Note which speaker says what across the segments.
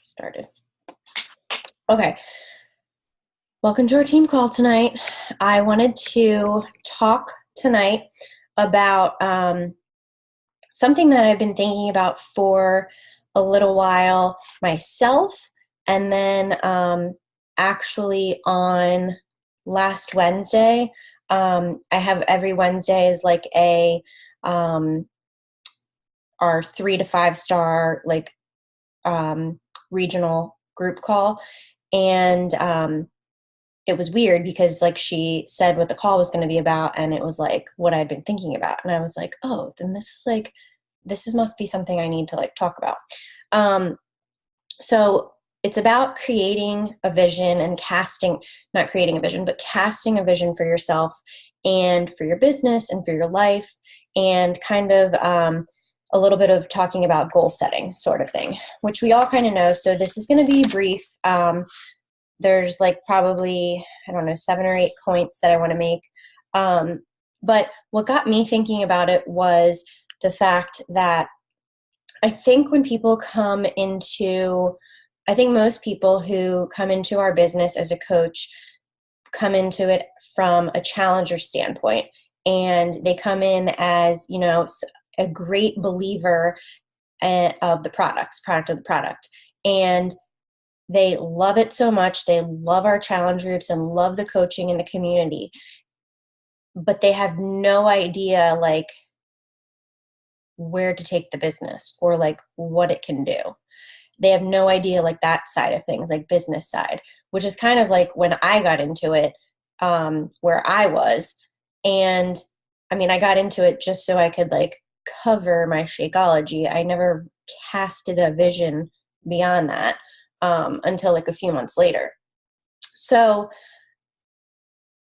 Speaker 1: Started. Okay. Welcome to our team call tonight. I wanted to talk tonight about something that I've been thinking about for a little while myself, and then actually on last Wednesday, I have every Wednesday is like our 3 to 5 star regional group call, and it was weird because like she said what the call was going to be about, and it was like what I'd been thinking about, and I was like, oh, then this must be something I need to like talk about. So it's about creating a vision and not creating a vision, but casting a vision for yourself and for your business and for your life, and kind of a little bit of talking about goal setting sort of thing, which we all kind of know. So this is going to be brief. There's like probably, I don't know, 7 or 8 points that I want to make. But what got me thinking about it was the fact that I think most people who come into our business as a coach come into it from a challenger standpoint. And they come in as, a great believer of the product of the product. And they love it so much. They love our challenge groups and love the coaching and the community. But they have no idea like where to take the business or like what it can do. They have no idea like that side of things, like business side, which is kind of like when I got into it, where I was. And I mean, I got into it just so I could like cover my Shakeology. I never casted a vision beyond that until like a few months later. So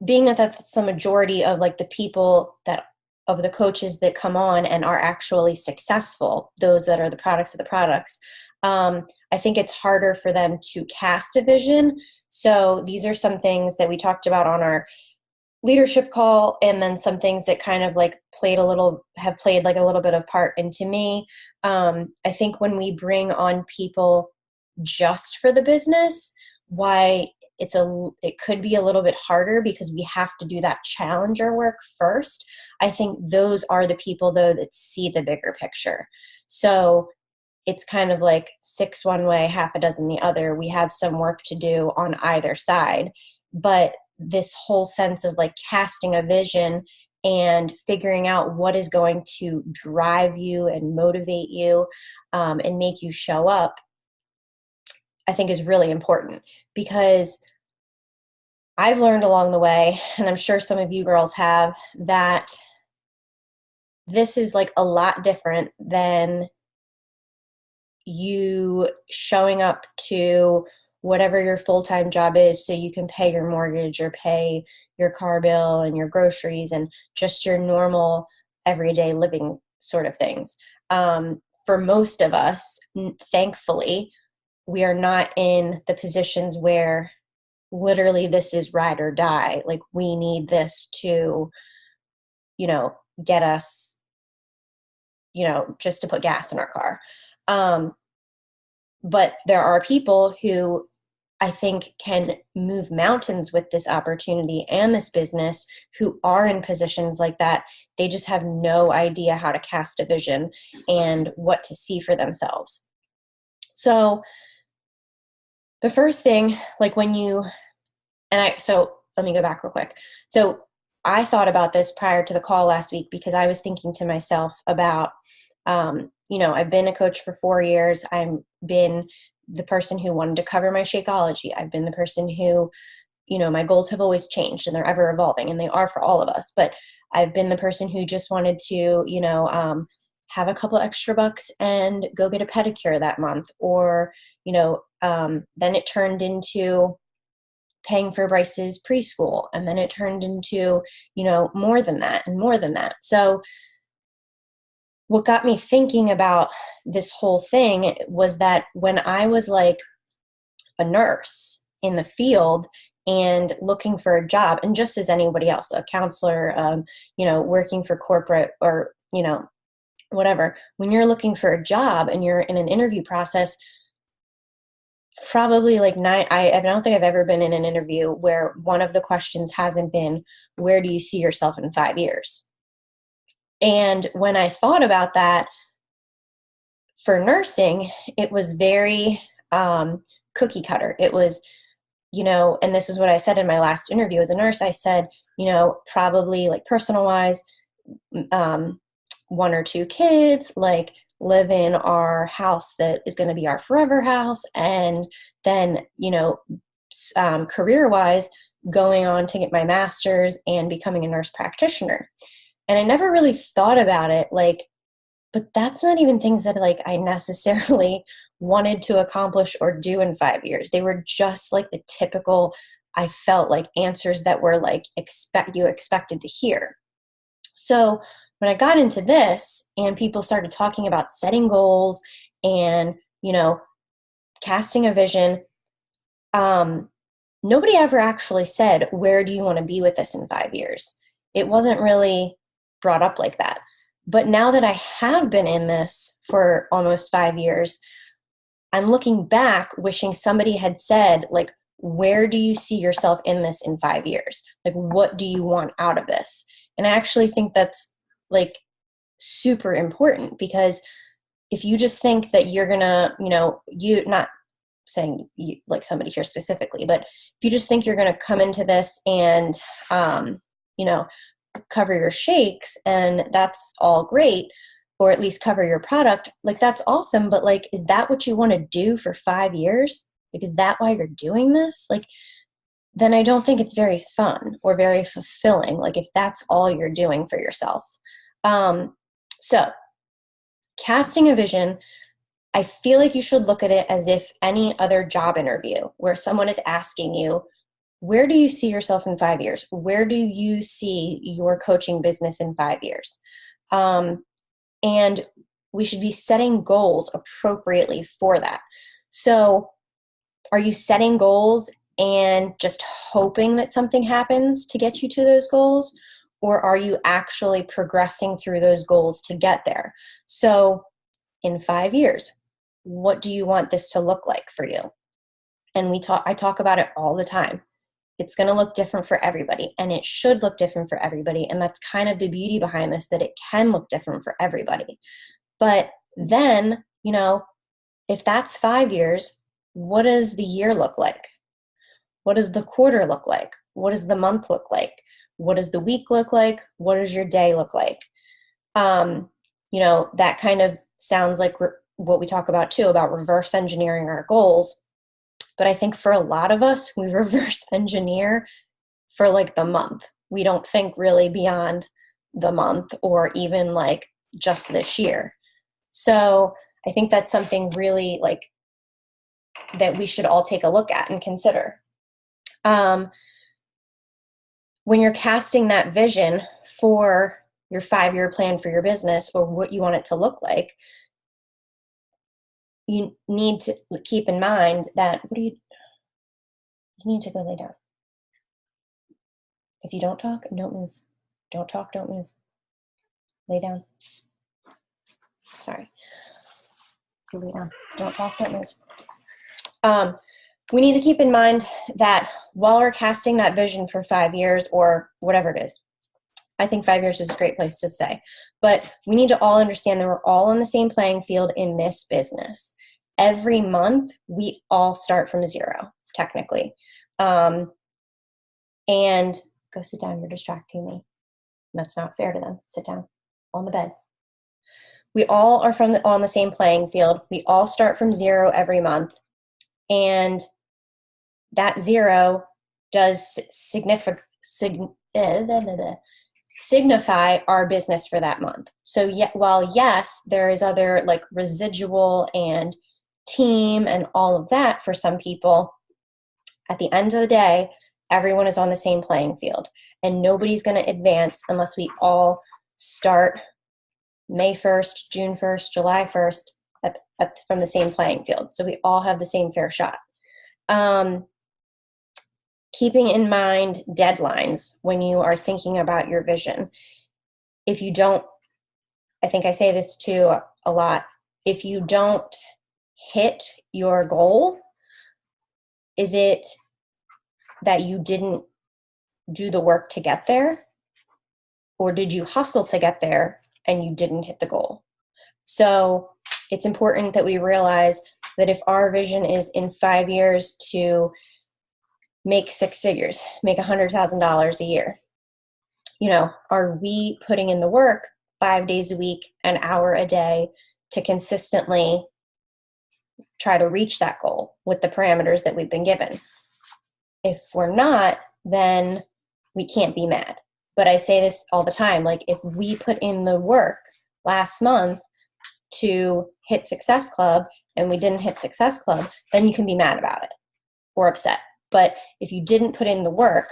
Speaker 1: being that that's the majority of like the people of the coaches that come on and are actually successful, those that are the products of the products, I think it's harder for them to cast a vision. So these are some things that we talked about on our leadership call, and then some things that kind of like have played like a little bit of part into me. I think when we bring on people just for the business, why it could be a little bit harder because we have to do that challenger work first. I think those are the people though that see the bigger picture. So it's kind of like 6 one way, half a dozen the other. We have some work to do on either side, but this whole sense of like casting a vision and figuring out what is going to drive you and motivate you and make you show up, I think is really important, because I've learned along the way, and I'm sure some of you girls have, that this is like a lot different than you showing up to whatever your full-time job is so you can pay your mortgage or pay your car bill and your groceries and just your normal everyday living sort of things. For most of us, thankfully, we are not in the positions where literally this is ride or die. Like we need this to, get us, just to put gas in our car. But there are people who I think can move mountains with this opportunity and this business, who are in positions like that. They just have no idea how to cast a vision and what to see for themselves. So the first thing, so let me go back real quick. So I thought about this prior to the call last week because I was thinking to myself about, I've been a coach for 4 years. I've been the person who wanted to cover my Shakeology. I've been the person who, my goals have always changed and they're ever evolving, and they are for all of us. But I've been the person who just wanted to, have a couple extra bucks and go get a pedicure that month. Or, then it turned into paying for Bryce's preschool. And then it turned into, more than that and more than that. So what got me thinking about this whole thing was that when I was like a nurse in the field and looking for a job, and just as anybody else, a counselor, working for corporate or, whatever, when you're looking for a job and you're in an interview process, probably like nine. I don't think I've ever been in an interview where one of the questions hasn't been, where do you see yourself in 5 years? And when I thought about that for nursing, it was very cookie cutter. It was, and this is what I said in my last interview as a nurse. I said, probably like personal wise, um, one or two kids, like live in our house that is going to be our forever house. And then, career wise, going on to get my master's and becoming a nurse practitioner. And I never really thought about it like, but that's not even things that like I necessarily wanted to accomplish or do in 5 years. They were just like the typical, I felt like answers that were like you expected to hear. So when I got into this and people started talking about setting goals and, casting a vision, nobody ever actually said, where do you want to be with this in 5 years? It wasn't really brought up like that. But now that I have been in this for almost 5 years, I'm looking back wishing somebody had said, like, where do you see yourself in this in 5 years? Like, what do you want out of this? And I actually think that's like super important, because if you just think that you're gonna, you not saying you, like somebody here specifically, but if you just think you're gonna come into this and, cover your shakes and that's all great, or at least cover your product, like that's awesome. But like, is that what you want to do for 5 years? Like, is that why you're doing this? Like, then I don't think it's very fun or very fulfilling. Like if that's all you're doing for yourself. So casting a vision, I feel like you should look at it as if any other job interview where someone is asking you, where do you see yourself in 5 years? Where do you see your coaching business in 5 years? And we should be setting goals appropriately for that. So are you setting goals and just hoping that something happens to get you to those goals? Or are you actually progressing through those goals to get there? So in 5 years, what do you want this to look like for you? And I talk about it all the time. It's going to look different for everybody, and it should look different for everybody. And that's kind of the beauty behind this, that it can look different for everybody. But then, if that's 5 years, what does the year look like? What does the quarter look like? What does the month look like? What does the week look like? What does your day look like? That kind of sounds like what we talk about too, about reverse engineering our goals. But I think for a lot of us, we reverse engineer for like the month. We don't think really beyond the month or even like just this year. So I think that's something really like that we should all take a look at and consider. When you're casting that vision for your 5-year plan for your business or what you want it to look like, you need to keep in mind that you need to go lay down. If you don't talk, don't move. Don't talk, don't move. Lay down. Sorry. Lay down. Don't talk, don't move. We need to keep in mind that while we're casting that vision for 5 years or whatever it is, I think 5 years is a great place to say, but we need to all understand that we're all on the same playing field in this business. Every month, we all start from zero, technically. And go sit down, you're distracting me. That's not fair to them. Sit down on the bed. We all are on the same playing field. We all start from zero every month. And that zero does signify our business for that month. So while yes, there is other like residual and team and all of that for some people, at the end of the day, everyone is on the same playing field, and nobody's going to advance unless we all start May 1st, June 1st, July 1st from the same playing field. So we all have the same fair shot. Keeping in mind deadlines when you are thinking about your vision. If you don't, I think I say this too a lot, if you don't hit your goal Is it that you didn't do the work to get there? Or did you hustle to get there and you didn't hit the goal? So it's important that we realize that if our vision is in 5 years to make 6 figures, make $100,000 a year, are we putting in the work 5 days a week, an hour a day to consistently try to reach that goal with the parameters that we've been given? If we're not, then we can't be mad. But I say this all the time, like if we put in the work last month to hit Success Club and we didn't hit Success Club, then you can be mad about it or upset. But if you didn't put in the work,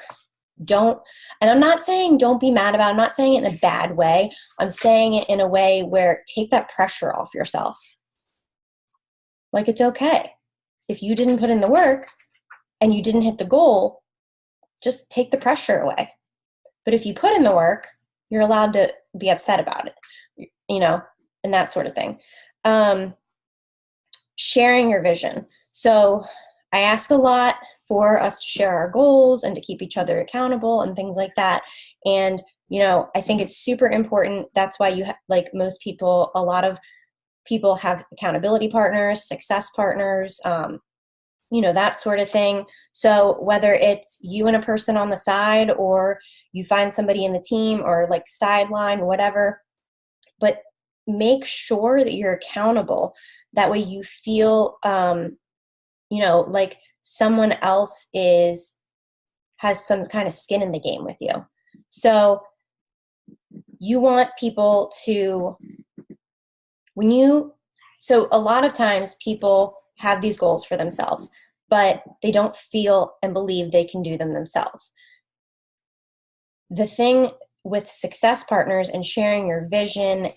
Speaker 1: and I'm not saying don't be mad about it. I'm not saying it in a bad way. I'm saying it in a way where take that pressure off yourself. Like it's okay. If you didn't put in the work and you didn't hit the goal, just take the pressure away. But if you put in the work, you're allowed to be upset about it, and that sort of thing. Sharing your vision. So I ask a lot for us to share our goals and to keep each other accountable and things like that. And, I think it's super important. That's why a lot of people have accountability partners, success partners, that sort of thing. So whether it's you and a person on the side or you find somebody in the team or like sideline, whatever, but make sure that you're accountable. That way you feel, like someone else has some kind of skin in the game with you. So you want people to, so a lot of times people have these goals for themselves, but they don't feel and believe they can do them themselves. The thing with success partners and sharing your vision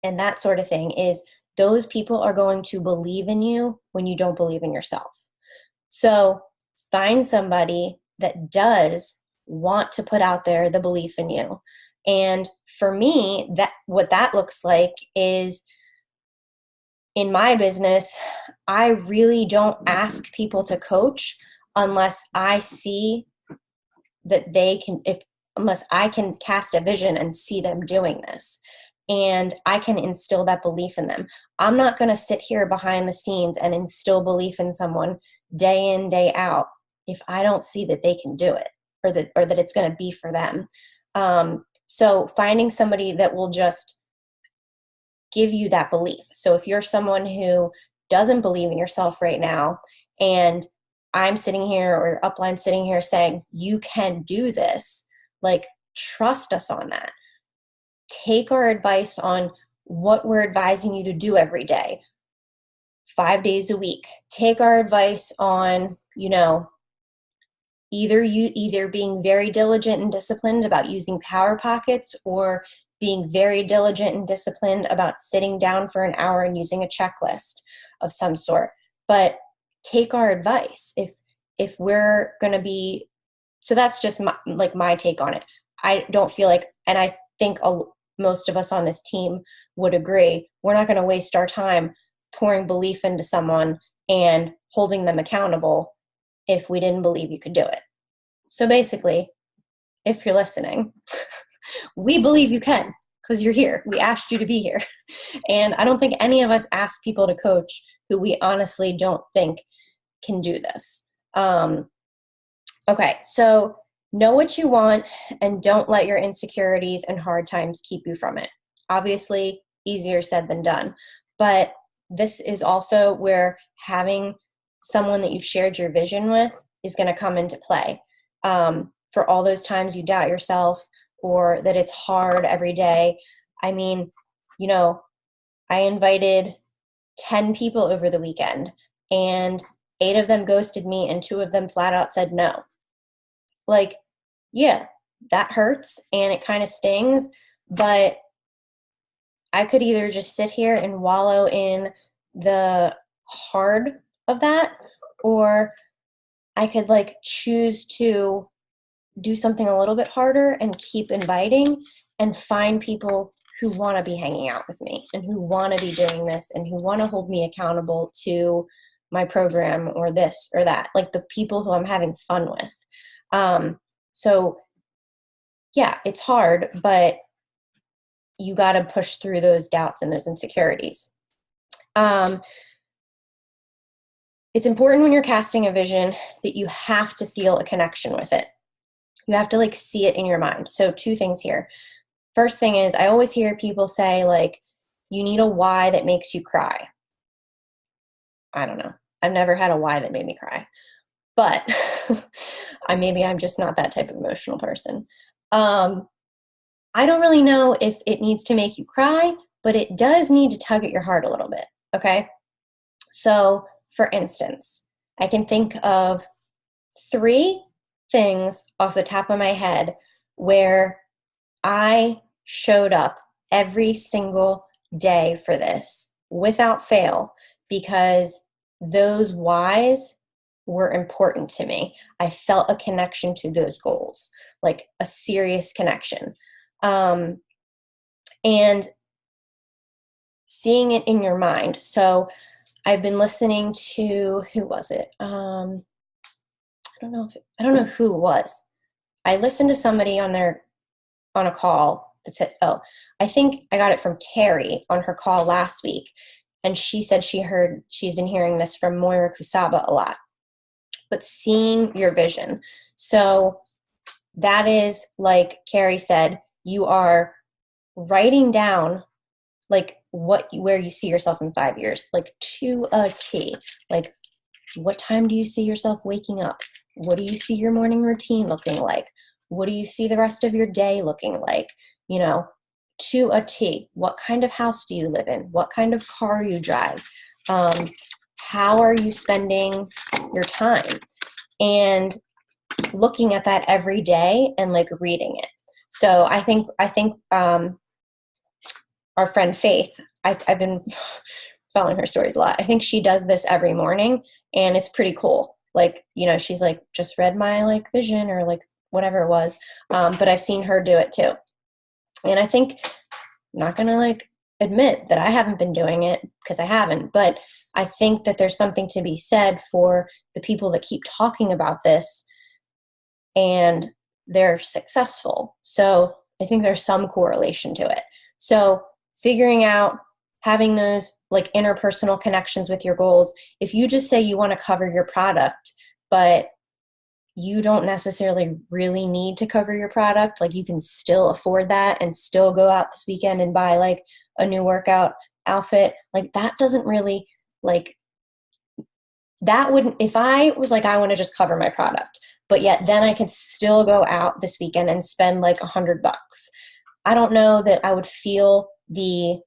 Speaker 1: and that sort of thing is those people are going to believe in you when you don't believe in yourself. So find somebody that does want to put out there the belief in you. And for me, what that looks like is in my business, I really don't ask people to coach unless I see that unless I can cast a vision and see them doing this. And I can instill that belief in them. I'm not going to sit here behind the scenes and instill belief in someone day in, day out if I don't see that they can do it or that it's going to be for them. So finding somebody that will just give you that belief. So if you're someone who doesn't believe in yourself right now, and I'm sitting here or Upline sitting here saying, you can do this, like trust us on that. Take our advice on what we're advising you to do every day, 5 days a week. Take our advice on, either being very diligent and disciplined about using power pockets or being very diligent and disciplined about sitting down for an hour and using a checklist of some sort. But take our advice. If we're going to be, so that's just my take on it. I don't feel like, and I think most of us on this team would agree, we're not going to waste our time pouring belief into someone and holding them accountable if we didn't believe you could do it. So basically, if you're listening, we believe you can because you're here. We asked you to be here. And I don't think any of us ask people to coach who we honestly don't think can do this. Okay, so know what you want and don't let your insecurities and hard times keep you from it. Obviously, easier said than done. But this is also where having someone that you've shared your vision with is going to come into play. For all those times you doubt yourself or that it's hard every day. I mean, I invited 10 people over the weekend and 8 of them ghosted me and 2 of them flat out said no. Like, yeah, that hurts and it kind of stings, but I could either just sit here and wallow in the hard of that, or I could choose to do something a little bit harder and keep inviting and find people who want to be hanging out with me and who want to be doing this and who want to hold me accountable to my program or this or that, like the people who I'm having fun with. So yeah, it's hard, but you got to push through those doubts and those insecurities. It's important when you're casting a vision that you have to feel a connection with it. You have to like see it in your mind. So 2 things here. First thing is, I always hear people say like, you need a why that makes you cry. I don't know. I've never had a why that made me cry, but maybe I'm just not that type of emotional person. I don't really know if it needs to make you cry, but it does need to tug at your heart a little bit. Okay. So for instance, I can think of 3 things off the top of my head where I showed up every single day for this without fail because those whys were important to me. I felt a connection to those goals, like a serious connection. And seeing it in your mind. So I've been listening to, who was it? I don't know who it was. I listened to somebody on a call that said, I think I got it from Carrie on her call last week. And she said she's been hearing this from Moira Kusaba a lot, but seeing your vision. So that is, like Carrie said, you are writing down like where you see yourself in 5 years, like to a T. Like, what time do you see yourself waking up? What do you see your morning routine looking like? What do you see the rest of your day looking like? You know, to a T. What kind of house do you live in? What kind of car you drive? How are you spending your time? And looking at that every day and like reading it. So I think our friend Faith, I've been following her stories a lot. I think she does this every morning and it's pretty cool. Like, you know, she's like, just read my like vision or like whatever it was. But I've seen her do it too. And I think, I'm not going to like admit that I haven't been doing it because I haven't, but I think that there's something to be said for the people that keep talking about this and they're successful. So I think there's some correlation to it. So figuring out, having those like interpersonal connections with your goals. If you just say you want to cover your product, but you don't necessarily really need to cover your product, like you can still afford that and still go out this weekend and buy like a new workout outfit, like that doesn't really like, that wouldn't, if I was like, I want to just cover my product, but yet then I could still go out this weekend and spend like $100. I don't know that I would feel the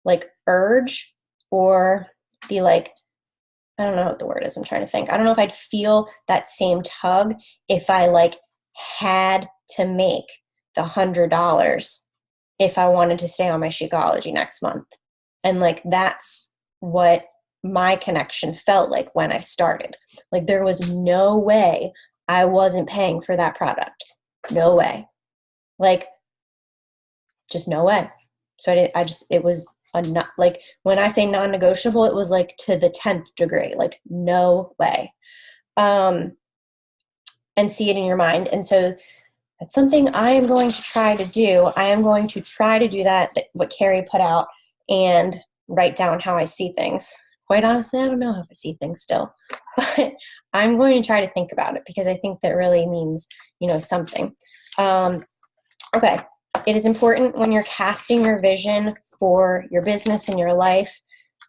Speaker 1: like urge or the like, I don't know what the word is. I'm trying to think. I don't know if I'd feel that same tug if I like had to make the $100 if I wanted to stay on my Shakeology next month. And like, that's what my connection felt like when I started. Like there was no way I wasn't paying for that product. No way. Like, just no way. So it was not like, when I say non-negotiable, it was like to the 10th degree, like no way. And see it in your mind. And so that's something I am going to try to do. I am going to try to do that, what Carrie put out, and write down how I see things. Quite honestly, I don't know how I see things still, but I'm going to try to think about it because I think that really means, you know, something. Okay. It is important when you're casting your vision for your business and your life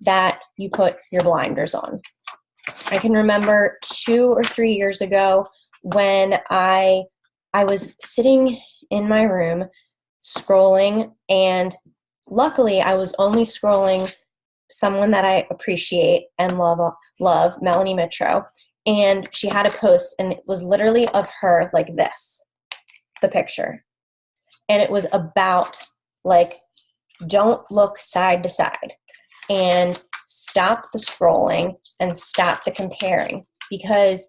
Speaker 1: that you put your blinders on. I can remember 2 or 3 years ago when I was sitting in my room scrolling, and luckily I was only scrolling someone that I appreciate and love, Melanie Mitro, and she had a post and it was literally of her like this, the picture. And it was about like, don't look side to side and stop the scrolling and stop the comparing, because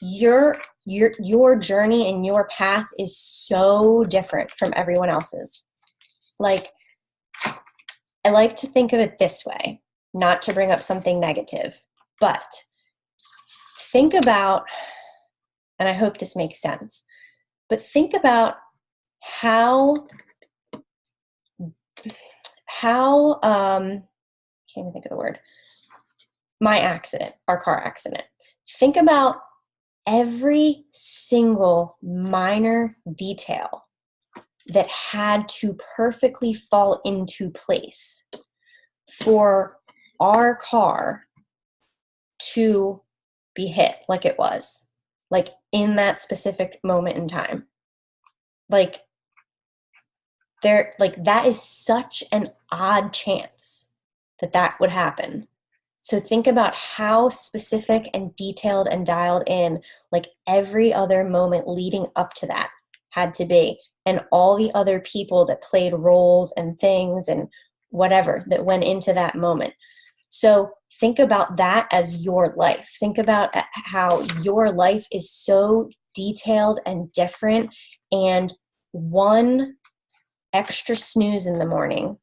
Speaker 1: your journey and your path is so different from everyone else's. Like, I like to think of it this way, not to bring up something negative, But think about, and I hope this makes sense, but think about how can't even think of the word, my accident, our car accident. Think about every single minor detail that had to perfectly fall into place for our car to be hit like it was, like in that specific moment in time. Like that is such an odd chance that would happen. So think about how specific and detailed and dialed in, like every other moment leading up to that had to be, and all the other people that played roles and things and whatever that went into that moment. So think about that as your life. Think about how your life is so detailed and different, and one extra snooze in the morning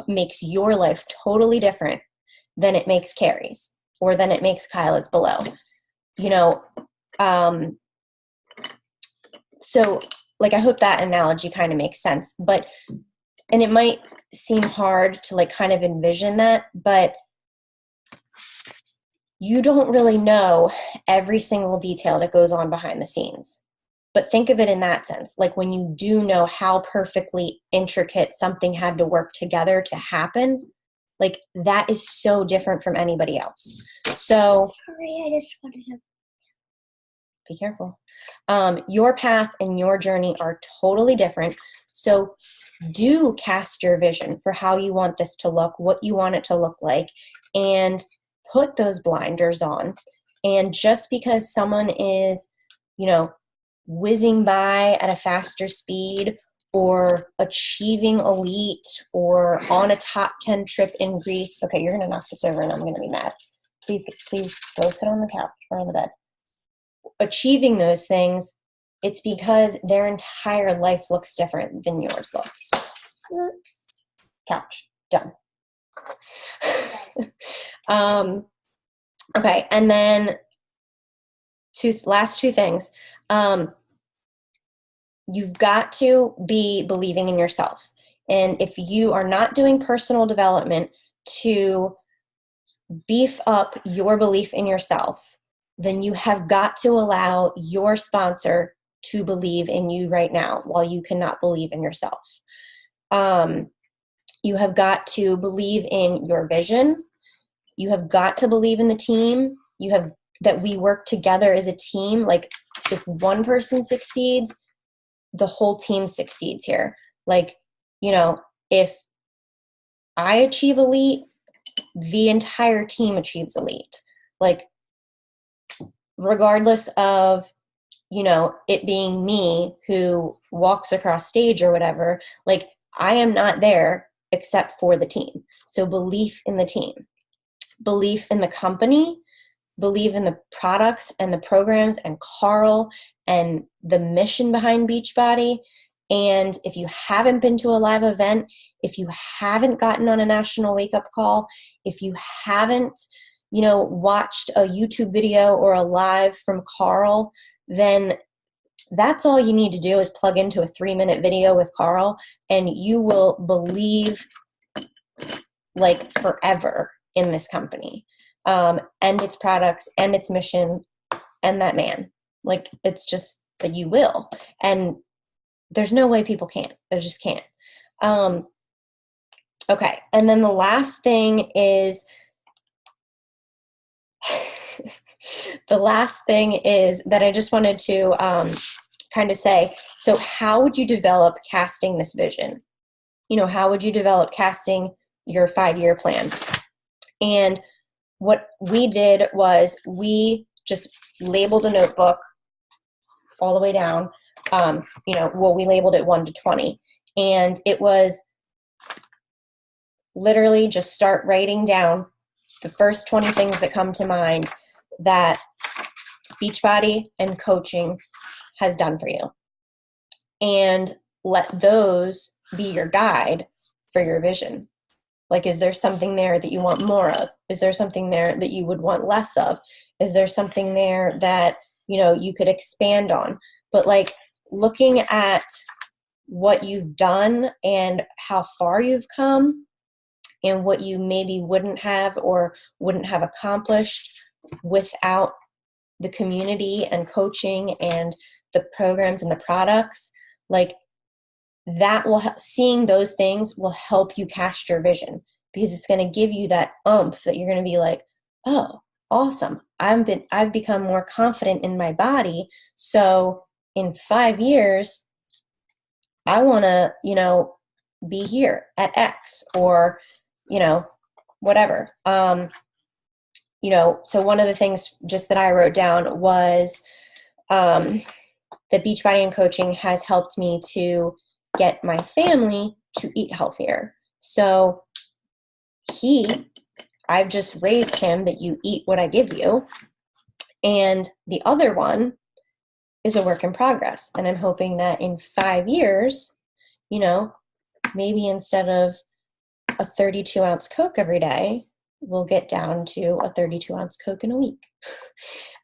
Speaker 1: makes your life totally different than it makes Carrie's, or than it makes Kyla's below. So like, I hope that analogy kind of makes sense, and it might seem hard to like kind of envision that, but you don't really know every single detail that goes on behind the scenes. But think of it in that sense, like when you do know how perfectly intricate something had to work together to happen, like that is so different from anybody else. So
Speaker 2: sorry, I just wanted to
Speaker 1: be careful. Your path and your journey are totally different. So do cast your vision for how you want this to look, what you want it to look like, and put those blinders on. And just because someone is, whizzing by at a faster speed, or achieving elite, or on a top 10 trip in Greece. Okay, you're going to knock this over and I'm going to be mad. Please go sit on the couch or on the bed. Achieving those things, it's because their entire life looks different than yours looks. Oops. Couch. Done. Okay, and then last two things. You've got to be believing in yourself. And if you are not doing personal development to beef up your belief in yourself, then you have got to allow your sponsor to believe in you right now while you cannot believe in yourself. You have got to believe in your vision. You have got to believe in the team. That we work together as a team. Like if one person succeeds, the whole team succeeds here. Like, if I achieve elite, the entire team achieves elite. Like, regardless of, it being me who walks across stage or whatever, like I am not there except for the team. So belief in the team, belief in the company, believe in the products and the programs and Carl and the mission behind Beachbody. And if you haven't been to a live event, if you haven't gotten on a national wake-up call, if you haven't, watched a YouTube video or a live from Carl, then that's all you need to do is plug into a 3-minute video with Carl, and you will believe like forever in this company, and its products and its mission and that man. Like, it's just that you will. And there's no way people can't. They just can't. Okay. And then the last thing is, that I just wanted to kind of say, so how would you develop casting this vision? How would you develop casting your 5-year plan? And what we did was we just labeled a notebook all the way down. We labeled it 1 to 20. And it was literally just start writing down the first 20 things that come to mind that Beachbody and coaching has done for you. And let those be your guide for your vision. Like, is there something there that you want more of? Is there something there that you would want less of? Is there something there that, you could expand on? But like looking at what you've done and how far you've come and what you maybe wouldn't have or wouldn't have accomplished without the community and coaching and the programs and the products, like that seeing those things will help you cast your vision, because it's going to give you that oomph that you're going to be like, oh, awesome. I've become more confident in my body. So in 5 years, I want to, be here at X or, whatever. So one of the things just that I wrote down was that Beachbody and coaching has helped me to get my family to eat healthier. So I've just raised him that you eat what I give you. And the other one is a work in progress. And I'm hoping that in 5 years, maybe instead of a 32-ounce Coke every day, we'll get down to a 32-ounce Coke in a week.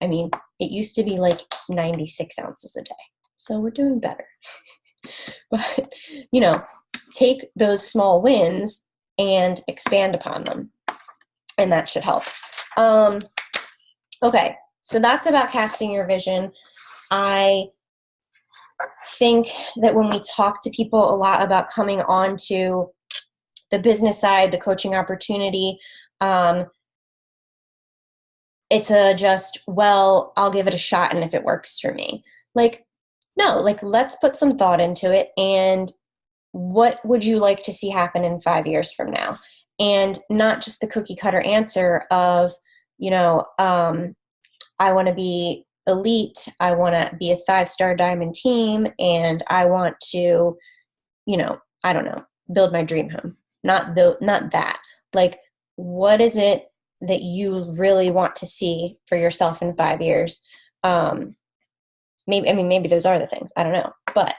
Speaker 1: I mean, it used to be like 96 ounces a day. So we're doing better. But, take those small wins and expand upon them. And that should help. Okay, so that's about casting your vision. I think that when we talk to people a lot about coming on to the business side, the coaching opportunity, it's I'll give it a shot, and if it works for me. Like, no, like let's put some thought into it, and what would you like to see happen in 5 years from now? And not just the cookie cutter answer of, I want to be elite, I want to be a 5-star diamond team, and I want to, I don't know, build my dream home. Not that. Like, what is it that you really want to see for yourself in 5 years? Maybe those are the things. I don't know. But,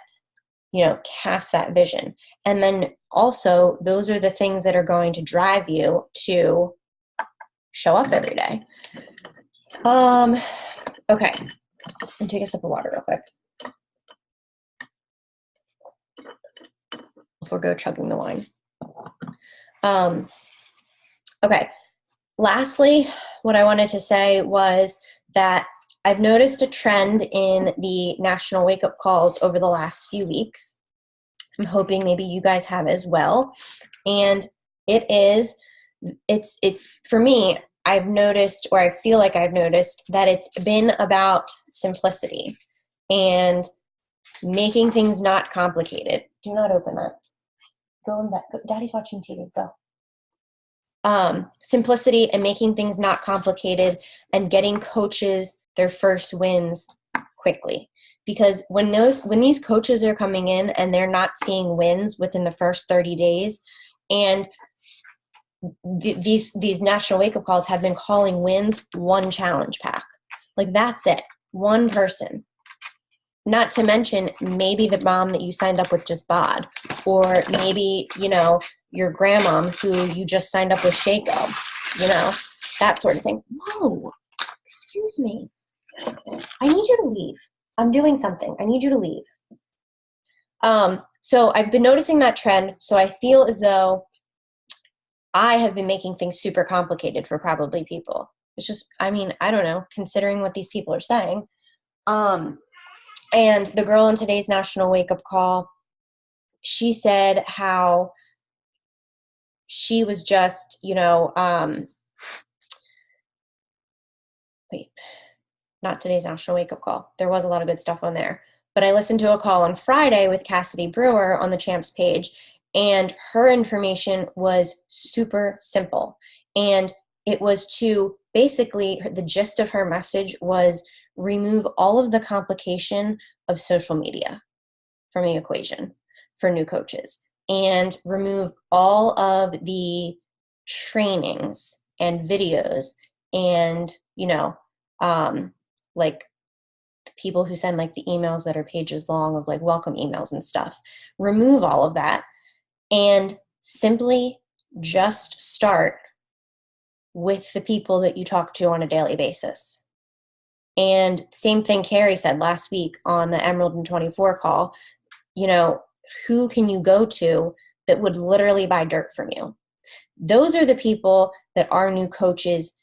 Speaker 1: cast that vision. And then also, those are the things that are going to drive you to show up every day. Okay. And take a sip of water real quick before go chugging the wine. Okay. Lastly, what I wanted to say was that I've noticed a trend in the national wake-up calls over the last few weeks. I'm hoping maybe you guys have as well. And it's for me, I've noticed, or I feel like I've noticed, that it's been about simplicity and making things not complicated. Do not open that. Go in back. Daddy's watching TV. Go. Simplicity and making things not complicated, and getting coaches their first wins quickly. Because when these coaches are coming in and they're not seeing wins within the first 30 days, and these national wake-up calls have been calling wins one challenge pack. Like, that's it. One person. Not to mention maybe the mom that you signed up with just bod, or maybe, your grandma who you just signed up with Shaco, that sort of thing. Whoa, excuse me. I need you to leave. I'm doing something. I need you to leave. So I've been noticing that trend. So I feel as though I have been making things super complicated for probably people. It's just, I don't know, considering what these people are saying. And the girl in today's national wake-up call, she said how she was just, not today's national wake-up call. There was a lot of good stuff on there. But I listened to a call on Friday with Cassidy Brewer on the Champs page, and her information was super simple. And it was to basically, the gist of her message was remove all of the complication of social media from the equation for new coaches, and remove all of the trainings and videos and, like the people who send like the emails that are pages long of like welcome emails and stuff. Remove all of that and simply just start with the people that you talk to on a daily basis. And same thing Carrie said last week on the Emerald and 24 call, who can you go to that would literally buy dirt from you? Those are the people that our new coaches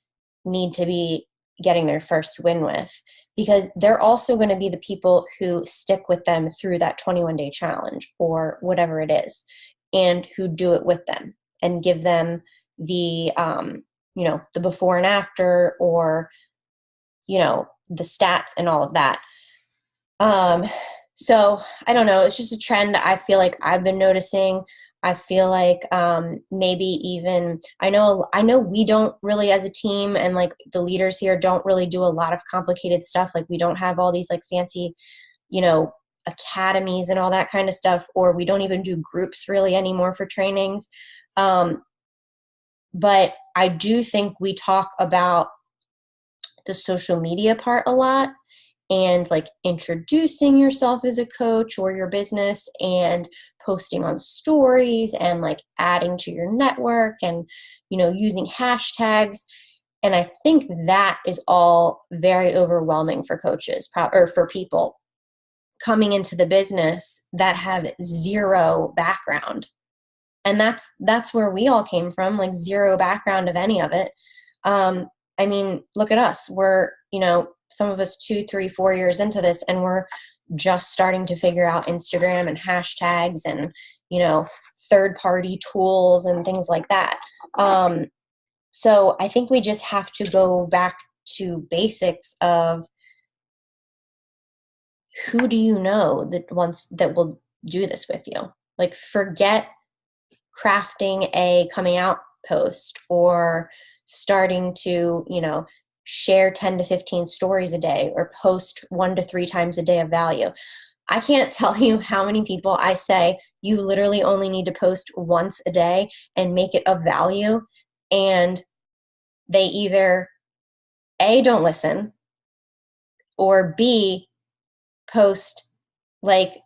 Speaker 1: need to be getting their first win with, because they're also going to be the people who stick with them through that 21-day challenge or whatever it is, and who do it with them and give them the, the before and after, or, the stats and all of that. So I don't know. It's just a trend I feel like I've been noticing. I feel like maybe even I know we don't really as a team, and like the leaders here don't really do a lot of complicated stuff. Like we don't have all these like fancy, academies and all that kind of stuff, or we don't even do groups really anymore for trainings. But I do think we talk about the social media part a lot, and like introducing yourself as a coach or your business, and posting on stories, and like adding to your network, and using hashtags. And I think that is all very overwhelming for coaches or for people coming into the business that have zero background. And that's where we all came from, like zero background of any of it. I mean, look at us. We're, some of us 2, 3, 4 years into this, and we're just starting to figure out Instagram and hashtags and, third-party tools and things like that. So I think we just have to go back to basics of who do you know that will do this with you? Like, forget crafting a coming out post or starting to, share 10 to 15 stories a day or post 1 to 3 times a day of value. I can't tell you how many people I say you literally only need to post once a day and make it of value, and they either A, don't listen, or B, post they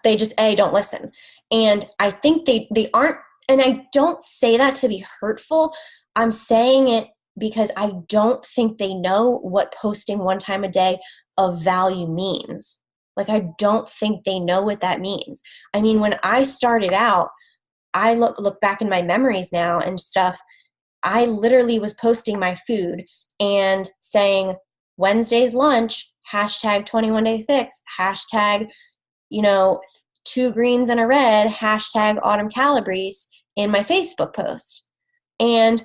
Speaker 1: just A, don't listen. And I think they aren't, and I don't say that to be hurtful. I'm saying it because I don't think they know what posting 1 time a day of value means. Like, I don't think they know what that means. I mean, when I started out, I look back in my memories now and stuff, I literally was posting my food and saying, Wednesday's lunch, hashtag 21 day fix, hashtag, 2 greens and a red, hashtag autumn calabrese in my Facebook post. And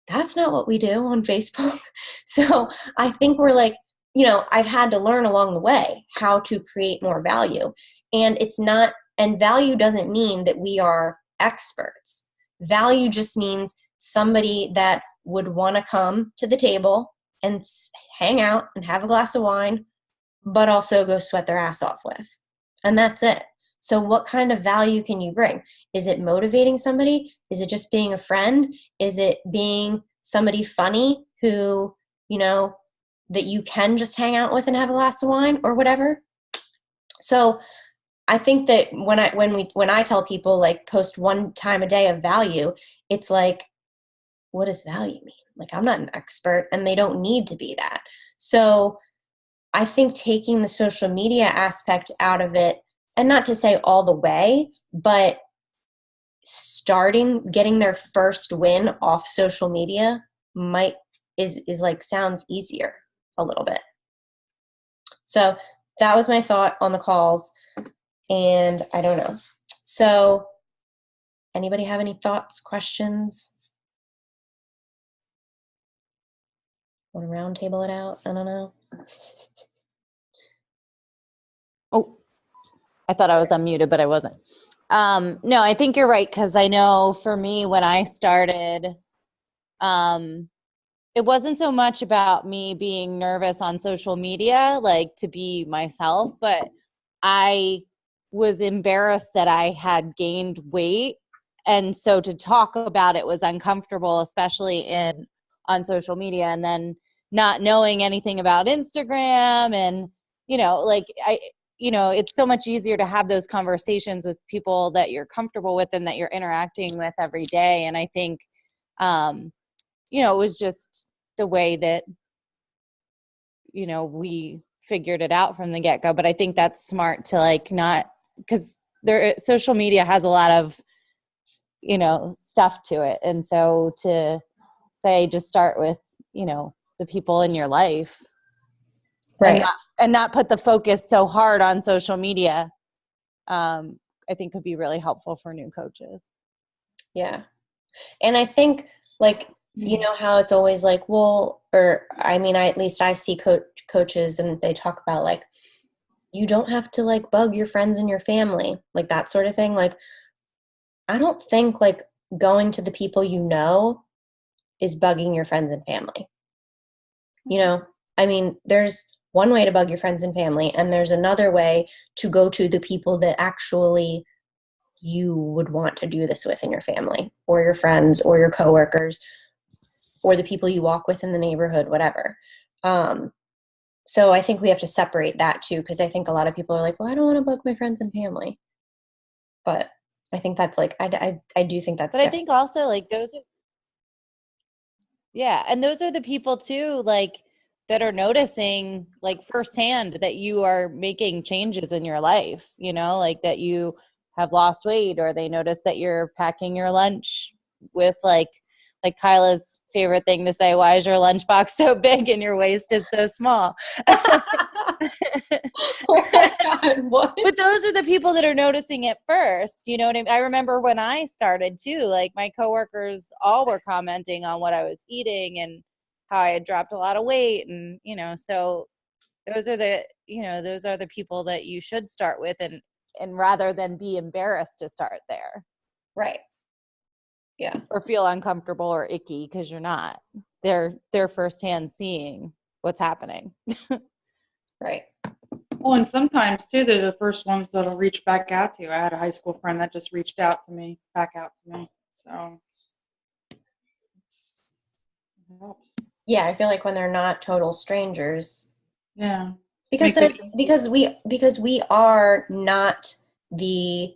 Speaker 1: that's not what we do on Facebook. So I think we're like, I've had to learn along the way how to create more value. And value doesn't mean that we are experts. Value just means somebody that would want to come to the table and hang out and have a glass of wine, but also go sweat their ass off with. And that's it. So what kind of value can you bring? Is it motivating somebody? Is it just being a friend? Is it being somebody funny who, that you can just hang out with and have a glass of wine or whatever? So I think that when I tell people like post 1 time a day of value, it's like, what does value mean? Like, I'm not an expert, and they don't need to be that. So I think taking the social media aspect out of it, and not to say all the way, but getting their first win off social media is like sounds easier a little bit. So that was my thought on the calls, and I don't know. So anybody have any thoughts, questions? Want to round table it out? I don't know.
Speaker 2: Oh, I thought I was unmuted, but I wasn't. No, I think you're right, because I know for me when I started, it wasn't so much about me being nervous on social media, like to be myself, but I was embarrassed that I had gained weight. And so to talk about it was uncomfortable, especially on social media, and then not knowing anything about Instagram. And, you know, it's so much easier to have those conversations with people that you're comfortable with and that you're interacting with every day. And I think, you know, it was just the way that, you know, we figured it out from the get-go. But I think that's smart to like not, because social media has a lot of, you know, stuff to it. And so to say, just start with, you know, the people in your life.
Speaker 1: Right.
Speaker 2: And not put the focus so hard on social media, I think could be really helpful for new coaches.
Speaker 1: Yeah. And I think, like, you know how it's always like, well, or I mean, at least I see coaches and they talk about like, you don't have to like bug your friends and your family, like that sort of thing. Like, I don't think like going to the people you know is bugging your friends and family. You know, I mean, there's one way to bug your friends and family, and there's another way to go to the people that actually you would want to do this with in your family or your friends or your coworkers or the people you walk with in the neighborhood, whatever. So I think we have to separate that too, because I think a lot of people are like, well, I don't want to bug my friends and family. But I think that's like, I do think that's
Speaker 2: But different. I think also like those are, yeah. And those are the people too, like that are noticing like firsthand that you are making changes in your life, you know, like that you have lost weight, or they notice that you're packing your lunch with like Kyla's favorite thing to say, why is your lunchbox so big and your waist is so small? Oh my God, what? But those are the people that are noticing it first. You know what I mean? I remember when I started too, like my coworkers all were commenting on what I was eating and how I had dropped a lot of weight. And, you know, so those are the, you know, those are the people that you should start with, and rather than be embarrassed to start there.
Speaker 1: Right. Yeah.
Speaker 2: Or feel uncomfortable or icky, because you're not. They're firsthand seeing what's happening.
Speaker 1: Right.
Speaker 3: Well, and sometimes too, they're the first ones that'll reach back out to you. I had a high school friend that just reached out to me, back out to me. So it helps.
Speaker 1: Yeah, I feel like when they're not total strangers.
Speaker 3: Yeah.
Speaker 1: Because we are not the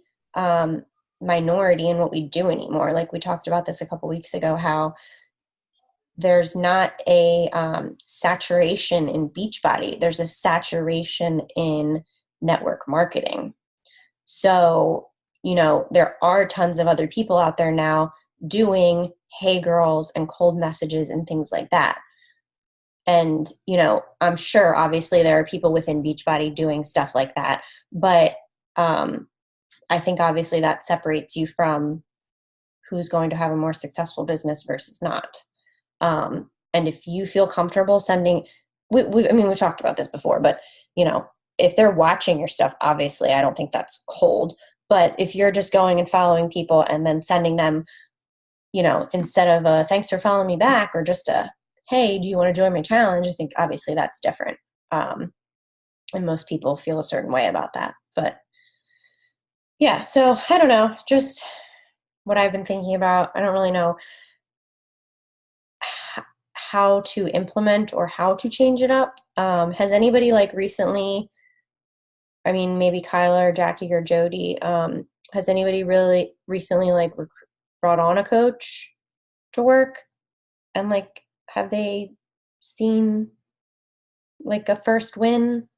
Speaker 1: minority in what we do anymore. Like we talked about this a couple weeks ago, how there's not a saturation in Beachbody. There's a saturation in network marketing. So, you know, there are tons of other people out there now doing hey girls and cold messages and things like that. And, you know, I'm sure obviously there are people within Beachbody doing stuff like that. But I think obviously that separates you from who's going to have a more successful business versus not. And if you feel comfortable sending, I mean, we talked about this before, but, you know, if they're watching your stuff, obviously I don't think that's cold. But if you're just going and following people and then sending them, you know, instead of a thanks for following me back, or just a hey, do you want to join my challenge? I think obviously that's different. And most people feel a certain way about that. But yeah, so I don't know, just what I've been thinking about. I don't really know how to implement or how to change it up. Has anybody like recently, I mean, maybe Kyla or Jackie or Jody, has anybody really recently like brought on a coach to work? And like, have they seen like a first win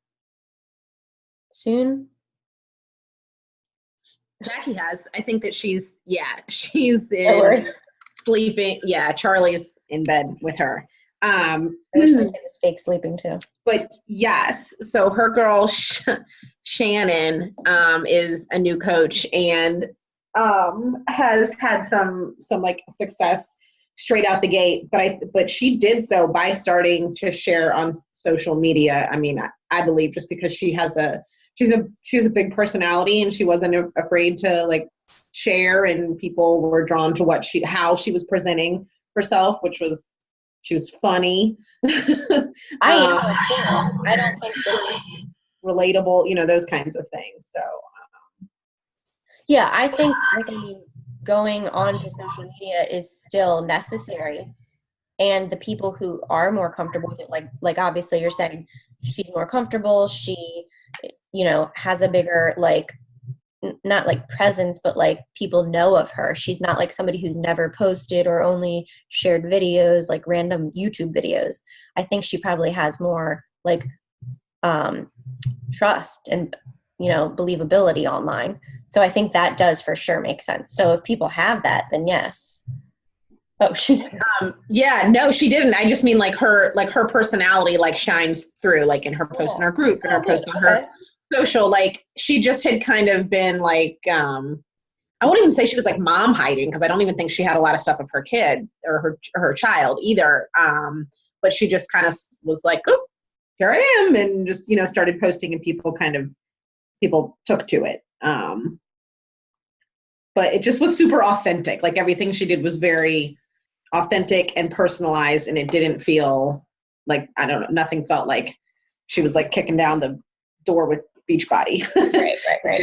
Speaker 1: soon?
Speaker 4: Jackie has. I think that she's in sleeping. Yeah, Charlie's in bed with her.
Speaker 1: I wish my kid was fake sleeping too.
Speaker 4: But yes, so her girl Shannon is a new coach and has had some like success straight out the gate. But she did so by starting to share on social media. I mean, I believe just because she's a big personality and she wasn't afraid to like share, and people were drawn to how she was presenting herself, which was she was funny.
Speaker 1: I don't think
Speaker 4: relatable, you know, those kinds of things. So
Speaker 1: yeah, I think going on to social media is still necessary, and the people who are more comfortable with it, like obviously you're saying she's more comfortable, she you know, has a bigger, like, not like presence, but like people know of her. She's not like somebody who's never posted or only shared videos, like random YouTube videos. I think she probably has more like trust and, you know, believability online. So I think that does for sure make sense. So if people have that, then yes. Oh, she.
Speaker 4: Yeah, no, she didn't. I just mean like her personality like shines through, like in her posts in our group and her posts on her social. Like she just had kind of been like, I won't even say she was like mom hiding, because I don't even think she had a lot of stuff of her kids or her child either. But she just kind of was like, oh, here I am, and just, you know, started posting, and people took to it. But it just was super authentic. Like everything she did was very authentic and personalized, and it didn't feel like, I don't know, nothing felt like she was like kicking down the door with Beachbody.
Speaker 1: Right.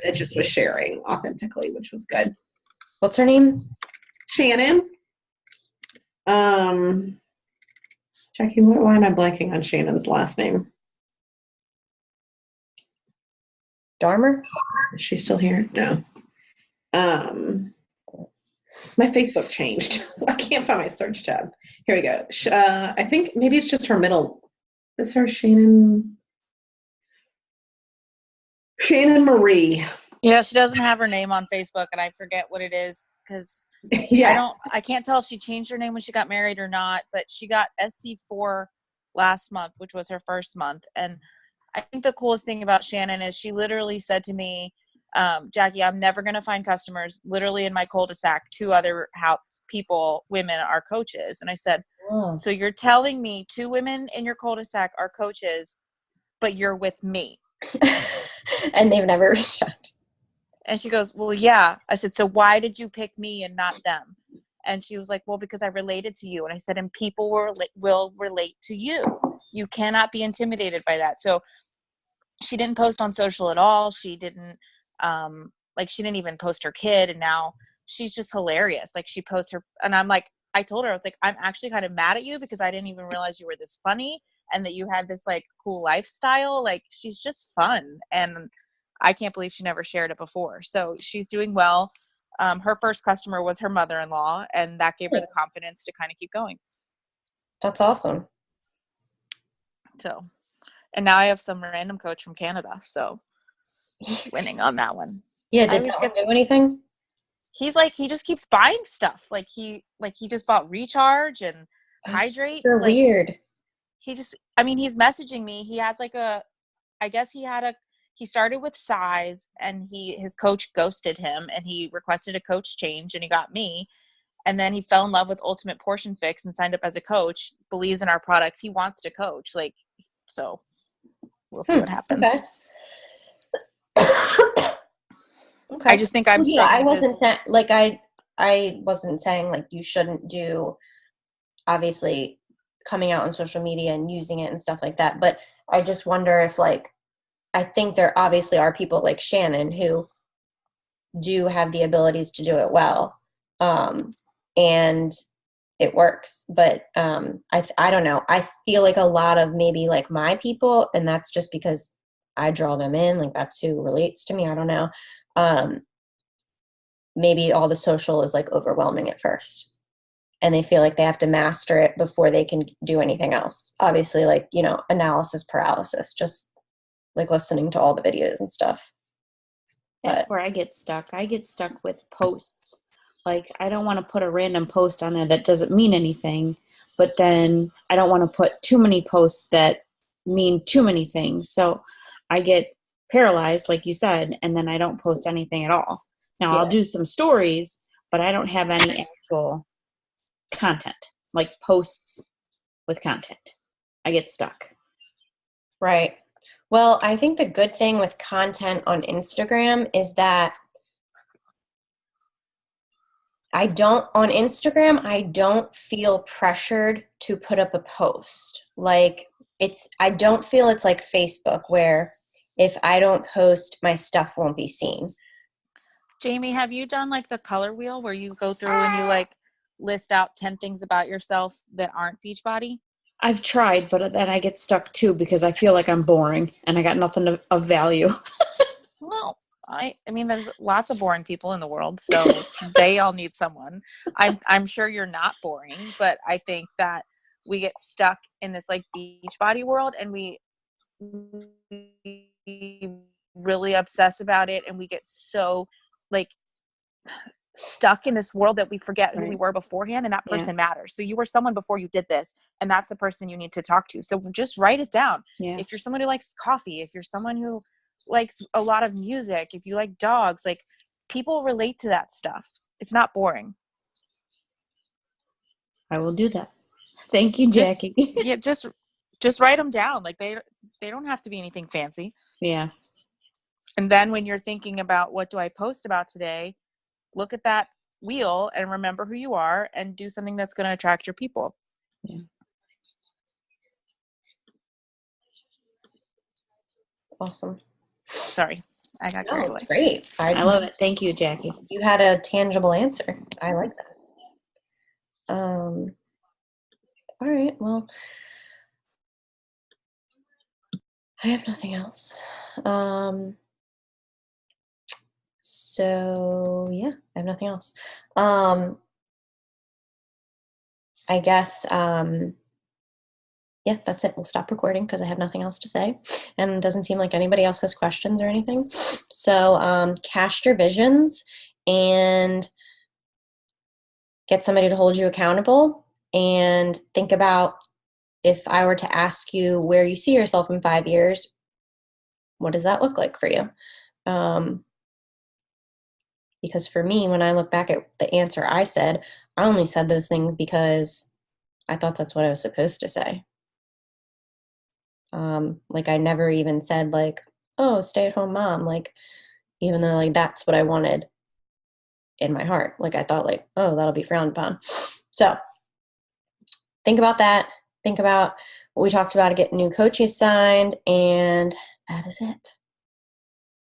Speaker 4: It just was sharing authentically, which was good.
Speaker 1: What's her name?
Speaker 4: Shannon. Jackie, why am I blanking on Shannon's last name?
Speaker 1: Dharmer?
Speaker 4: Is she still here? No. My Facebook changed. I can't find my search tab. Here we go. I think maybe it's just her middle. Is her Shannon Marie?
Speaker 5: Yeah, she doesn't have her name on Facebook, and I forget what it is because
Speaker 4: Yeah.
Speaker 5: I can't tell if she changed her name when she got married or not, but she got SC4 last month, which was her first month. And I think the coolest thing about Shannon is she literally said to me, Jackie, I'm never going to find customers. Literally in my cul-de-sac, 2 other women are coaches. And I said, so you're telling me 2 women in your cul-de-sac are coaches, but you're with me.
Speaker 1: And they've never reached out.
Speaker 5: And she goes, well, yeah. I said, so why did you pick me and not them? And she was like, well, because I related to you. And I said, and people will relate to you. You cannot be intimidated by that. So she didn't post on social at all. She didn't, she didn't even post her kid. And now she's just hilarious. Like she posts her, and I'm like, I told her, I was like, I'm actually kind of mad at you because I didn't even realize you were this funny and that you had this like cool lifestyle. Like she's just fun. And I can't believe she never shared it before. So she's doing well. Her first customer was her mother-in-law, and that gave her the confidence to kind of keep going.
Speaker 1: That's awesome.
Speaker 5: So, and now I have some random coach from Canada. So winning on that one.
Speaker 1: Yeah. Did that do anything?
Speaker 5: He's like, he just keeps buying stuff. Like he just bought Recharge and Hydrate.
Speaker 1: Super weird.
Speaker 5: He's messaging me. He has like he started with size, and his coach ghosted him, and he requested a coach change, and he got me. And then he fell in love with Ultimate Portion Fix and signed up as a coach, believes in our products. He wants to coach. Like, so we'll see what happens.
Speaker 1: Okay.
Speaker 5: I just think I'm struggling.
Speaker 1: I wasn't saying like you shouldn't do, obviously, coming out on social media and using it and stuff like that. But I just wonder if, like, I think there obviously are people like Shannon who do have the abilities to do it well, and it works. But I don't know. I feel like a lot of maybe like my people, and that's just because I draw them in, like that's who relates to me. I don't know. Maybe all the social is like overwhelming at first, and they feel like they have to master it before they can do anything else. Obviously, like, you know, analysis paralysis, just like listening to all the videos and stuff.
Speaker 6: That's where I get stuck. I get stuck with posts. Like, I don't want to put a random post on there that doesn't mean anything, but then I don't want to put too many posts that mean too many things. So I get paralyzed, like you said, and then I don't post anything at all. Now, I'll do some stories, but I don't have any actual content, like posts with content. I get stuck.
Speaker 1: Right. Well, I think the good thing with content on Instagram is that I don't feel pressured to put up a post. Like I don't feel it's like Facebook where if I don't post, my stuff won't be seen.
Speaker 5: Jamie, have you done like the color wheel where you go through and you like list out 10 things about yourself that aren't Beachbody?
Speaker 6: I've tried, but then I get stuck too because I feel like I'm boring and I got nothing of value.
Speaker 5: Well, I mean, there's lots of boring people in the world, so they all need someone. I'm sure you're not boring, but I think that we get stuck in this like beach body world, and we really obsess about it, and we get so like stuck in this world that we forget who we
Speaker 6: Right.
Speaker 5: were beforehand, and that
Speaker 6: Yeah.
Speaker 5: person matters. So you were someone before you did this, and that's the person you need to talk to. So just write it down.
Speaker 6: Yeah.
Speaker 5: If you're someone who likes coffee, if you're someone who likes a lot of music, if you like dogs, like people relate to that stuff. It's not boring.
Speaker 6: I will do that. Thank you,
Speaker 5: Just
Speaker 6: Jackie.
Speaker 5: yeah, just write them down. Like they don't have to be anything fancy.
Speaker 6: Yeah.
Speaker 5: And then when you're thinking about what do I post about today, look at that wheel and remember who you are and do something that's going to attract your people.
Speaker 6: Yeah.
Speaker 1: Awesome.
Speaker 5: Sorry, I got carried
Speaker 1: No,
Speaker 5: away.
Speaker 1: it's great.
Speaker 6: I love it. Thank you, Jackie.
Speaker 1: You had a tangible answer. I like that. All right. Well, I have nothing else. So yeah, I have nothing else. I guess yeah, that's it. We'll stop recording because I have nothing else to say, and it doesn't seem like anybody else has questions or anything. So cast your visions and get somebody to hold you accountable, and think about, if I were to ask you where you see yourself in 5 years, what does that look like for you? Because for me, when I look back at the answer I said, I only said those things because I thought that's what I was supposed to say. Like I never even said like, oh, stay-at-home mom, like, even though like that's what I wanted in my heart. Like I thought like, oh, that'll be frowned upon. So think about that. Think about what we talked about to get new coaches signed, and that is it.